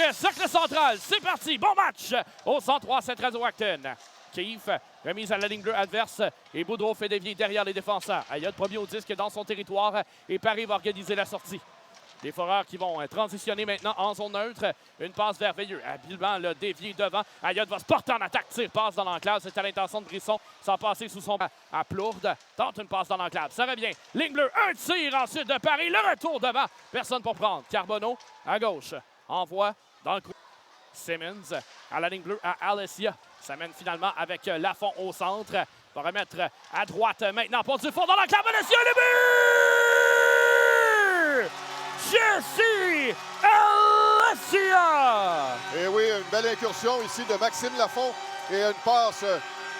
prêt. Cercle central, c'est parti. Bon match au 103 Saint-Razo-Acton. Keefe, remise à la ligne bleue adverse. Et Boudreau fait dévier derrière les défenseurs. Ayotte premier au disque dans son territoire. Et Paris va organiser la sortie. Les Foreurs qui vont transitionner maintenant en zone neutre. Une passe vers Veilleux. Habilement le dévié devant. Ayotte va se porter en attaque. Tire, passe dans l'enclave. C'est à l'intention de Brisson. Sans passer sous son à Plourde. Tente une passe dans l'enclave. Ça revient. Ligne bleue. Un tir ensuite de Paris. Le retour devant. Personne pour prendre. Carbonneau à gauche. Envoie dans le coin. Simmons à la ligne bleue à Alessia. Ça mène finalement avec Lafont au centre. Va remettre à droite maintenant pour du fond dans l'enclave. Alessia le but! Jesse Alessia! Et oui, une belle incursion ici de Maxime Lafont et une passe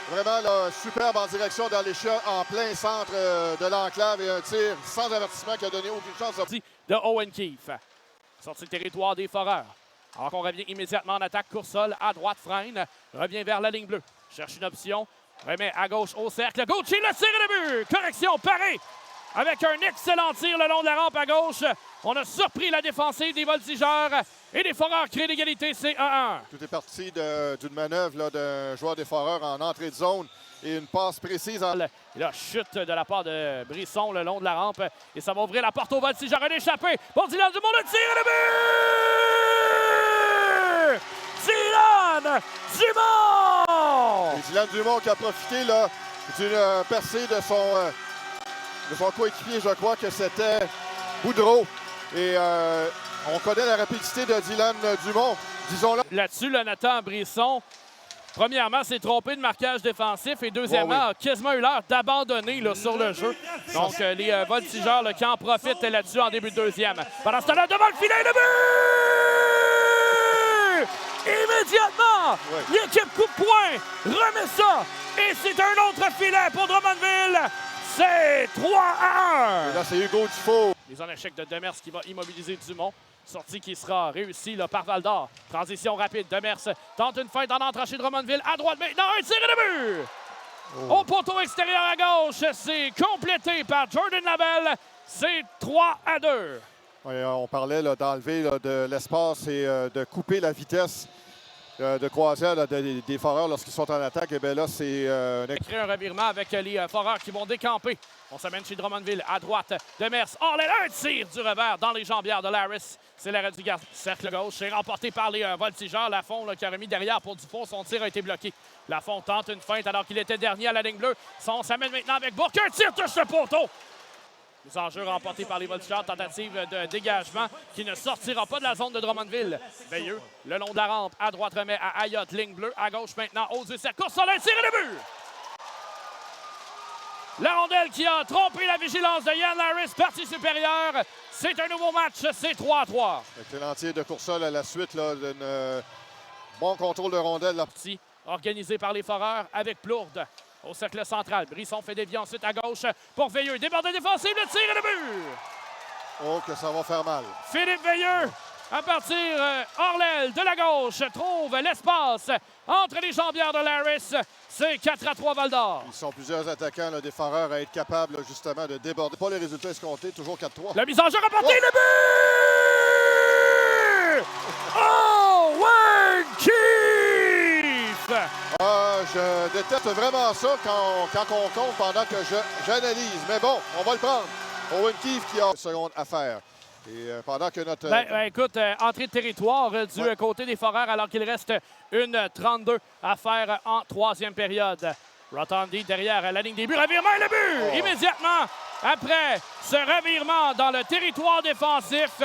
vraiment là, superbe en direction d'Alessia en plein centre de l'enclave et un tir sans avertissement qui a donné aucune chance de Owen Keefe. Sortie de territoire des Foreurs. Alors qu'on revient immédiatement en attaque. Coursol à droite, freine. Revient vers la ligne bleue. Cherche une option. Remet à gauche au cercle. Gauthier le tir et le but! Correction, Paré! Avec un excellent tir le long de la rampe à gauche. On a surpris la défensive des Voltigeurs. Et les Foreurs créent l'égalité, c'est 1-1. Tout est parti d'une manœuvre d'un joueur des Foreurs en entrée de zone. Et une passe précise. La chute de la part de Brisson le long de la rampe. Et ça va ouvrir la porte aux Voltigeurs. Un échappé. Bon, Dylan Dumont, le tir et le but! Dylan Dumont! Et Dylan Dumont qui a profité d'une percée de son coéquipier, je crois que c'était Boudreau. Et on connaît la rapidité de Dylan Dumont, disons-le. Là-dessus, le Nathan Brisson, premièrement, s'est trompé de marquage défensif et deuxièmement, a quasiment eu l'heure d'abandonner sur le jeu. Donc, les Voltigeurs qui en profitent là-dessus en début de deuxième. Pendant ce temps-là, devant le filet, le but! Immédiatement, l'équipe coup de poing remet ça et c'est un autre filet pour Drummondville. C'est 3-1. Et là, c'est Hugo Dufault. Les en échec de Demers qui va immobiliser Dumont. Sortie qui sera réussie par Val-d'Or. Transition rapide. Demers tente une feinte dans l'entranchée de Drummondville. À droite maintenant, un tir et le but! Au poteau extérieur à gauche, c'est complété par Jordan Labelle. C'est 3-2. Oui, on parlait d'enlever de l'espace et de couper la vitesse de croisière des Foreurs lorsqu'ils sont en attaque. Et bien là, c'est créer un revirement avec les Foreurs qui vont décamper. On s'amène chez Drummondville à droite. Demers. Oh, là, un tir du revers dans les jambières de Larris. C'est l'arrêt du gars. Cercle gauche. C'est remporté par les Voltigeurs. Lafont qui a remis derrière pour Dufault. Son tir a été bloqué. Lafont tente une feinte alors qu'il était dernier à la ligne bleue. On s'amène maintenant avec Bourque. Un tir touche le poteau. Les enjeux remportés par les Voltigeurs. Tentative de dégagement qui ne sortira pas de la zone de Drummondville. Veilleux, le long de la rampe. À droite, remet à Ayotte. Ligne bleue. À gauche maintenant, aux yeux. Course sur le tir et le but! La rondelle qui a trompé la vigilance de Yann Larris, partie supérieure. C'est un nouveau match, c'est 3-3. Excellent tir de Coursol à la suite d'un bon contrôle de rondelle. Partie organisé par les Foreurs avec Plourde. Au cercle central, Brisson fait dévier ensuite à gauche pour Veilleux. Débordé défensif, le tir et le but! Oh, que ça va faire mal. Philippe Veilleux, à partir hors l'aile de la gauche, trouve l'espace entre les jambières de Larris. C'est 4-3 Val-d'Or. Ils sont plusieurs attaquants des Foreurs à être capables justement de déborder. Pas les résultats escomptés, toujours 4-3. La mise en jeu rapportée, le but! Owen Keefe! Je déteste vraiment ça quand on compte pendant que j'analyse. Mais bon, on va le prendre. Owen Keefe qui a une seconde à faire. Et pendant que notre... écoute, entrée de territoire du côté des Foreurs alors qu'il reste une 32 à faire en troisième période. Rotondi derrière la ligne des buts. Revirement et le but! Immédiatement après ce revirement dans le territoire défensif,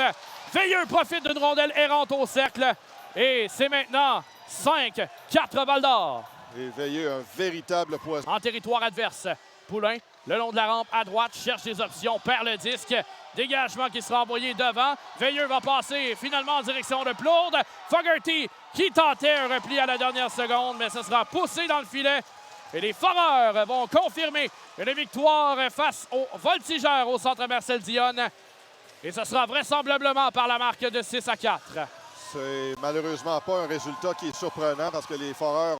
Veilleux profite d'une rondelle errante au cercle. Et c'est maintenant 5-4 Val-d'Or. Et Veilleux, un véritable poison. En territoire adverse, Poulain, le long de la rampe à droite, cherche des options, perd le disque. Dégagement qui sera envoyé devant. Veilleux va passer finalement en direction de Plourde. Fogarty qui tentait un repli à la dernière seconde, mais ce sera poussé dans le filet. Et les Foreurs vont confirmer une victoire face aux Voltigeurs au centre Marcel Dionne. Et ce sera vraisemblablement par la marque de 6-4. C'est malheureusement pas un résultat qui est surprenant parce que les Foreurs